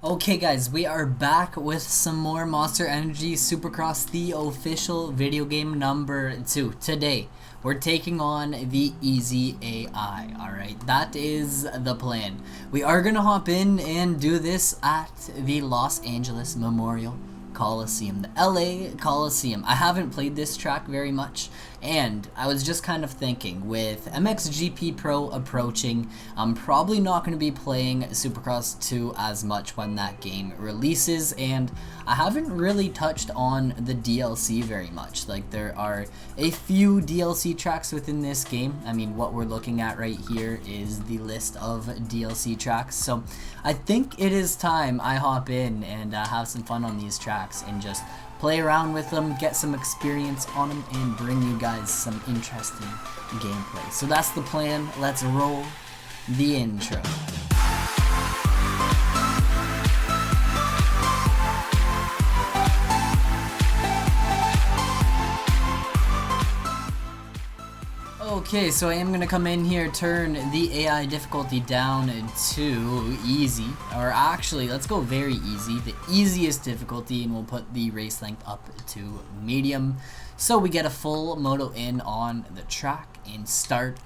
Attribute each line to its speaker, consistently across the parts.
Speaker 1: Okay guys, we are back with some more Monster Energy Supercross, the official video game number 2. Today, we're taking on the Easy AI, alright? That is the plan. We are gonna hop in and do this at the Los Angeles Memorial Coliseum, the LA Coliseum. I haven't played this track very much, and I was just kind of thinking, with MXGP Pro approaching, I'm probably not going to be playing Supercross 2 as much when that game releases, and I haven't really touched on the DLC very much. Like, there are a few DLC tracks within this game. I mean, what we're looking at right here is the list of DLC tracks, so I think it is time I hop in and have some fun on these tracks and just play around with them, get some experience on them, and bring you guys some interesting gameplay. So that's the plan. Let's roll the intro. Okay, so I am going to come in here, turn the AI difficulty down to easy, or actually, let's go very easy, the easiest difficulty, and we'll put the race length up to medium, so we get a full moto in on the track and start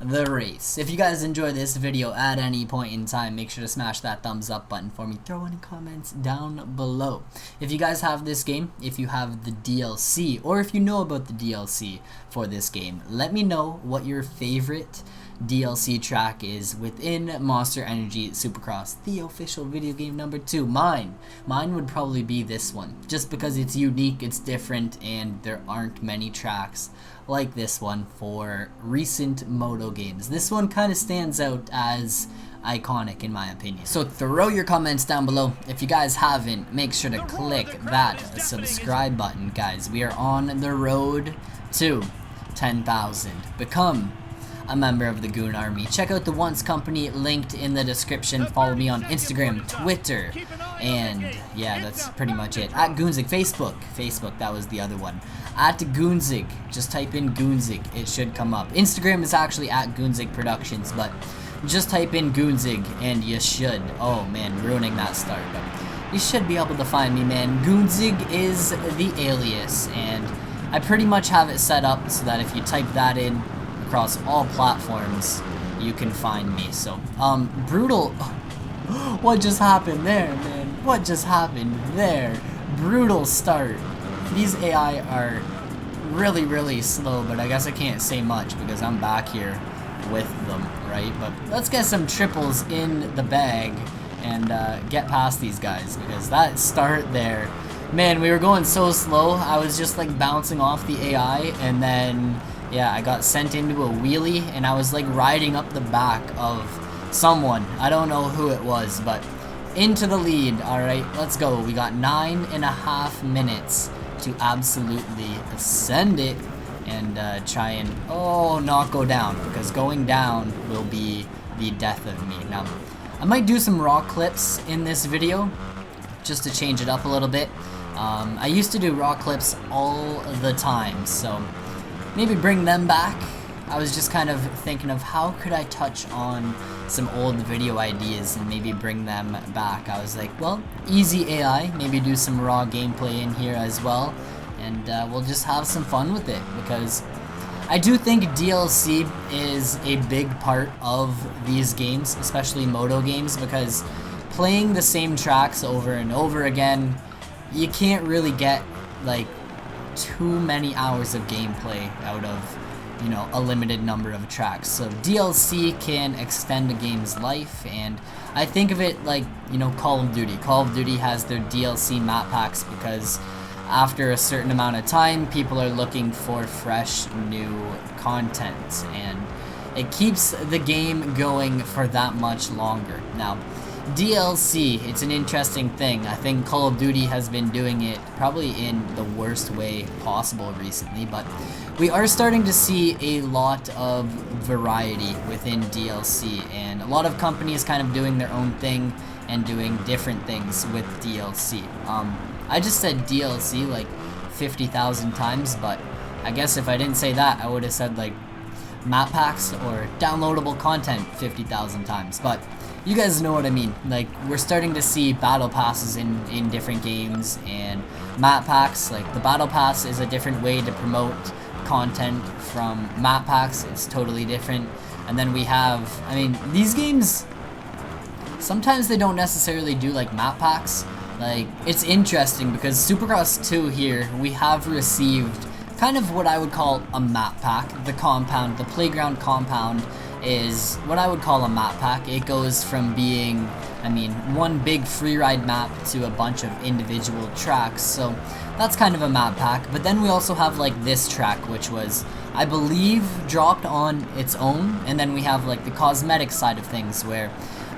Speaker 1: the race. If you guys enjoy this video at any point in time, make sure to smash that thumbs up button for me. Throw any comments down below. If you guys have this game, if you have the DLC, or if you know about the DLC for this game, let me know what your favorite DLC track is within Monster Energy Supercross, the official video game number 2. Mine would probably be this one, just because it's unique, it's different, and there aren't many tracks like this one for recent moto games. This one kind of stands out as iconic in my opinion. So throw your comments down below. If you guys haven't, make sure to click that subscribe button, guys. We are on the road to 10,000. Become a member of the Goon Army. Check out the Once Company linked in the description. Follow me on Instagram, Twitter, and yeah, that's pretty much it. At Goonzig. Facebook, that was the other one. At Goonzig, just type in Goonzig, it should come up. Instagram is actually at Goonzig Productions, but just type in Goonzig and you should, oh man, ruining that start, but you should be able to find me, man. Goonzig is the alias, and I pretty much have it set up so that if you type that in across all platforms, you can find me. So, brutal. What just happened there, man? What just happened there? Brutal start. These AI are really slow, but I guess I can't say much because I'm back here with them, right? But let's get some triples in the bag and get past these guys, because that start there, man, we were going so slow. I was just like bouncing off the AI, and then yeah, I got sent into a wheelie, and I was like riding up the back of someone. I don't know who it was, but into the lead. Alright, let's go. We got 9.5 minutes to absolutely ascend it and try and, not go down, because going down will be the death of me. Now, I might do some raw clips in this video just to change it up a little bit. I used to do raw clips all the time, so maybe bring them back. I was just kind of thinking of how could I touch on some old video ideas and maybe bring them back. I was like, well, Easy AI, maybe do some raw gameplay in here as well, and we'll just have some fun with it, because I do think DLC is a big part of these games, especially moto games, because playing the same tracks over and over again, you can't really get like too many hours of gameplay out of, you know, a limited number of tracks. So DLC can extend a game's life, and I think of it like, you know, Call of Duty. Call of Duty has their DLC map packs because after a certain amount of time, people are looking for fresh new content, and it keeps the game going for that much longer. Now, DLC, it's an interesting thing. I think Call of Duty has been doing it probably in the worst way possible recently, but we are starting to see a lot of variety within DLC, and a lot of companies kind of doing their own thing and doing different things with DLC. I just said DLC like 50,000 times, but I guess if I didn't say that, I would have said like map packs or downloadable content 50,000 times. But you guys know what I mean. Like, we're starting to see battle passes in different games and map packs. Like, the battle pass is a different way to promote content from map packs. It's totally different. And then we have, I mean, these games, sometimes they don't necessarily do like map packs. Like, it's interesting because Supercross 2 here, we have received kind of what I would call a map pack. The compound, the playground compound is what I would call a map pack. It goes from being, I mean, one big freeride map to a bunch of individual tracks. So that's kind of a map pack. But then we also have like this track, which was, I believe, dropped on its own. And then we have like the cosmetic side of things where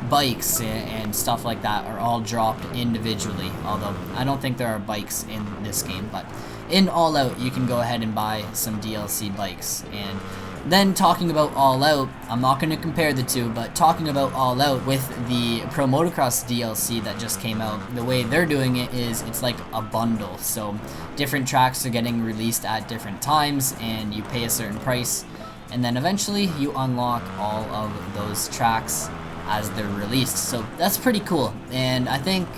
Speaker 1: bikes and stuff like that are all dropped individually, although I don't think there are bikes in this game. But in All Out, you can go ahead and buy some DLC bikes. And then talking about All Out, I'm not going to compare the two, but talking about All Out with the Pro Motocross DLC that just came out, the way they're doing it is it's like a bundle. So different tracks are getting released at different times and you pay a certain price, and then eventually you unlock all of those tracks as they're released. So that's pretty cool. And I think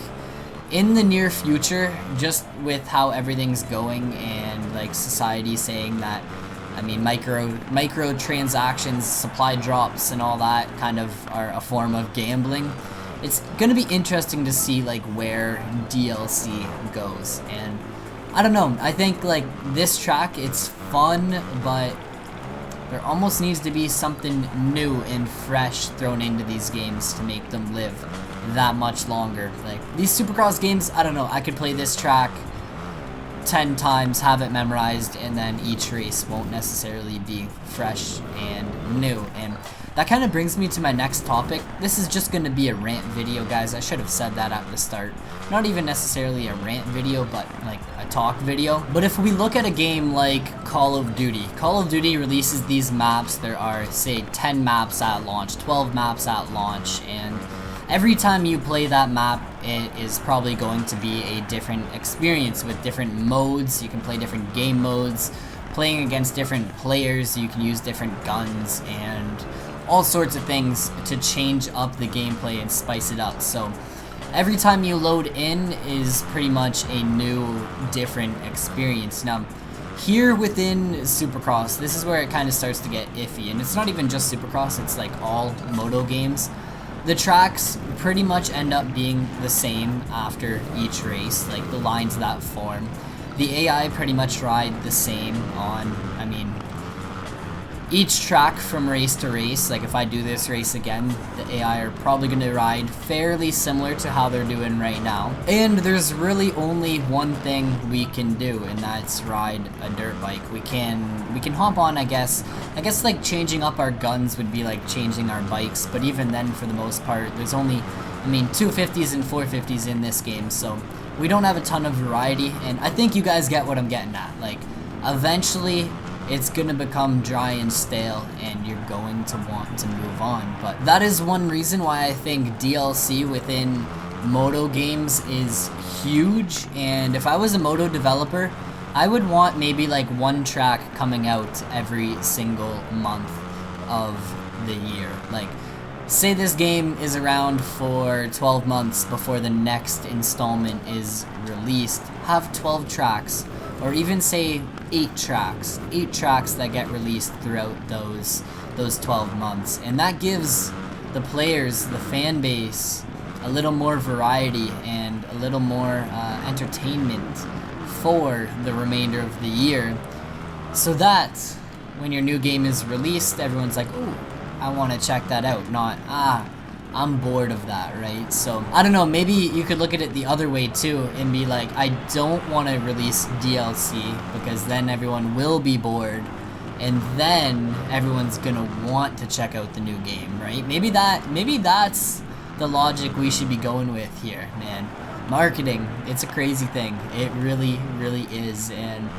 Speaker 1: in the near future, just with how everything's going and like society saying that, I mean, micro transactions, supply drops and all that kind of are a form of gambling, it's gonna be interesting to see like where DLC goes. And I don't know, I think like this track, it's fun, but there almost needs to be something new and fresh thrown into these games to make them live that much longer. Like, these Supercross games, I don't know, I could play this track 10 times, have it memorized, and then each race won't necessarily be fresh and new. And that kind of brings me to my next topic. This is just going to be a rant video, guys. I should have said that at the start. Not even necessarily a rant video, but like a talk video. But if we look at a game like Call of Duty, Call of Duty releases these maps. There are, say, 10 maps at launch, 12 maps at launch, and every time you play that map, it is probably going to be a different experience with different modes. You can play different game modes, playing against different players, you can use different guns, and all sorts of things to change up the gameplay and spice it up. So every time you load in is pretty much a new, different experience. Now, here within Supercross, this is where it kind of starts to get iffy, and it's not even just Supercross, it's like all moto games. The tracks pretty much end up being the same after each race, like the lines that form. The AI pretty much ride the same on, I mean, each track from race to race. Like if I do this race again, the AI are probably going to ride fairly similar to how they're doing right now. And there's really only one thing we can do, and that's ride a dirt bike. We can hop on, I guess like changing up our guns would be like changing our bikes, but even then, for the most part, there's only, I mean, 250s and 450s in this game, so we don't have a ton of variety. And I think you guys get what I'm getting at. Like, eventually it's gonna become dry and stale and you're going to want to move on. But that is one reason why I think DLC within moto games is huge. And if I was a moto developer, I would want maybe like one track coming out every single month of the year. Like, say this game is around for 12 months before the next installment is released, have 12 tracks, or even say 8 tracks that get released throughout those 12 months. And that gives the players, the fan base, a little more variety and a little more entertainment for the remainder of the year, so that when your new game is released, everyone's like, ooh, I want to check that out, not, I'm bored of that, right? So, I don't know, maybe you could look at it the other way too and be like, I don't want to release DLC because then everyone will be bored and then everyone's gonna want to check out the new game, right? Maybe that's the logic we should be going with here, man. Marketing, it's a crazy thing. It really, really is, and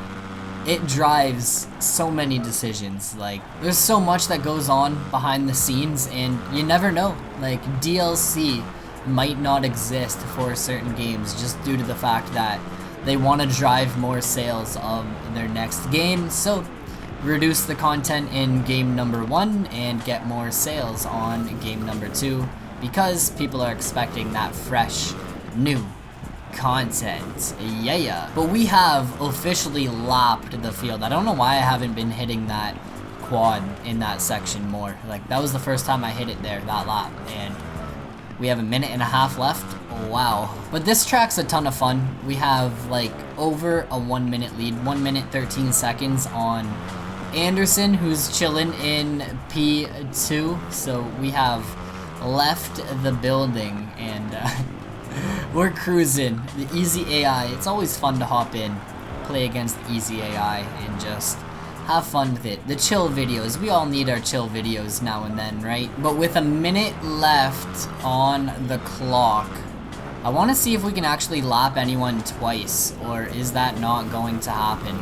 Speaker 1: it drives so many decisions. Like, there's so much that goes on behind the scenes, and you never know. Like, DLC might not exist for certain games just due to the fact that they want to drive more sales of their next game, so reduce the content in game number 1 and get more sales on game number 2 because people are expecting that fresh, new content. Yeah. But we have officially lapped the field. I don't know why I haven't been hitting that quad in that section more. Like, that was the first time I hit it there, that lap, and we have a minute and a half left. Wow. But this track's a ton of fun. We have like over a 1 minute lead, 1 minute 13 seconds on Anderson, who's chilling in P2. So we have left the building, and we're cruising. The easy AI, it's always fun to hop in, play against the easy AI, and just have fun with it. The chill videos, we all need our chill videos now and then, right? But with a minute left on the clock, I want to see if we can actually lap anyone twice, or is that not going to happen?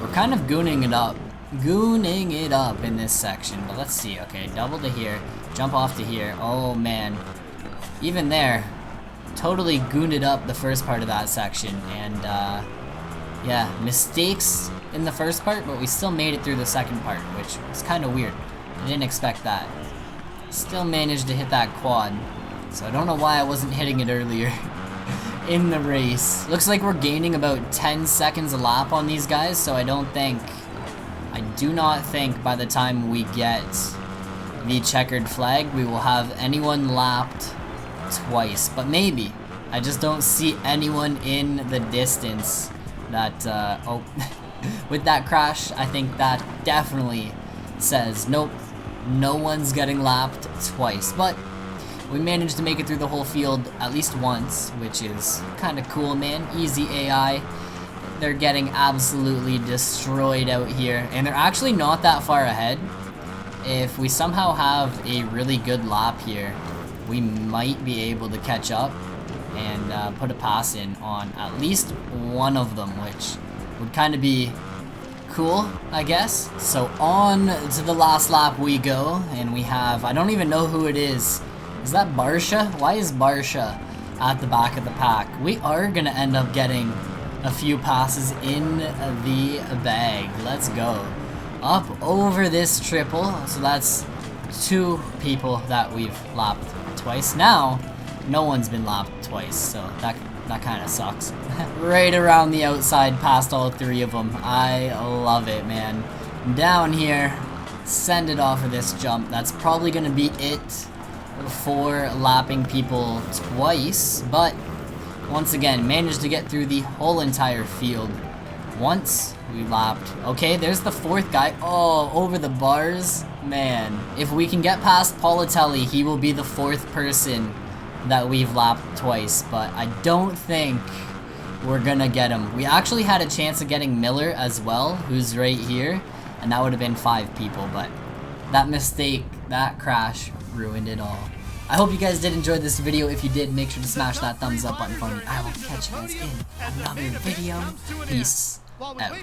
Speaker 1: We're kind of gooning it up in this section, but let's see. Okay, double to here, jump off to here. Oh man, even there, totally gooned it up the first part of that section, and yeah, mistakes in the first part, but we still made it through the second part, which was kind of weird. I didn't expect that. Still managed to hit that quad, so I don't know why I wasn't hitting it earlier in the race. Looks like we're gaining about 10 seconds a lap on these guys, so I do not think by the time we get the checkered flag, we will have anyone lapped twice, but maybe. I just don't see anyone in the distance that, oh, with that crash, I think that definitely says, nope, no one's getting lapped twice. But we managed to make it through the whole field at least once, which is kind of cool, man. Easy AI. They're getting absolutely destroyed out here, and they're actually not that far ahead. If we somehow have a really good lap here, we might be able to catch up and put a pass in on at least one of them, which would kind of be cool, I guess. So on to the last lap we go, and we have, I don't even know who it is. Is that Barsha? Why is Barsha at the back of the pack? We are gonna end up getting a few passes in the bag. Let's go. Up over this triple, so that's 2 people that we've lapped twice. Now, no one's been lapped twice, so that kind of sucks. Right around the outside past all 3 of them. I love it, man. Down here, send it off of this jump. That's probably going to be it for lapping people twice, but once again, managed to get through the whole entire field once. We lapped. Okay, there's the 4th guy. Oh, over the bars. Man, if we can get past Politelli, he will be the 4th person that we've lapped twice, but I don't think we're gonna get him. We actually had a chance of getting Miller as well, who's right here, and that would have been 5 people, but that mistake, that crash, ruined it all. I hope you guys did enjoy this video. If you did, make sure to smash that thumbs up button for me. I will catch you guys in another video. Peace out.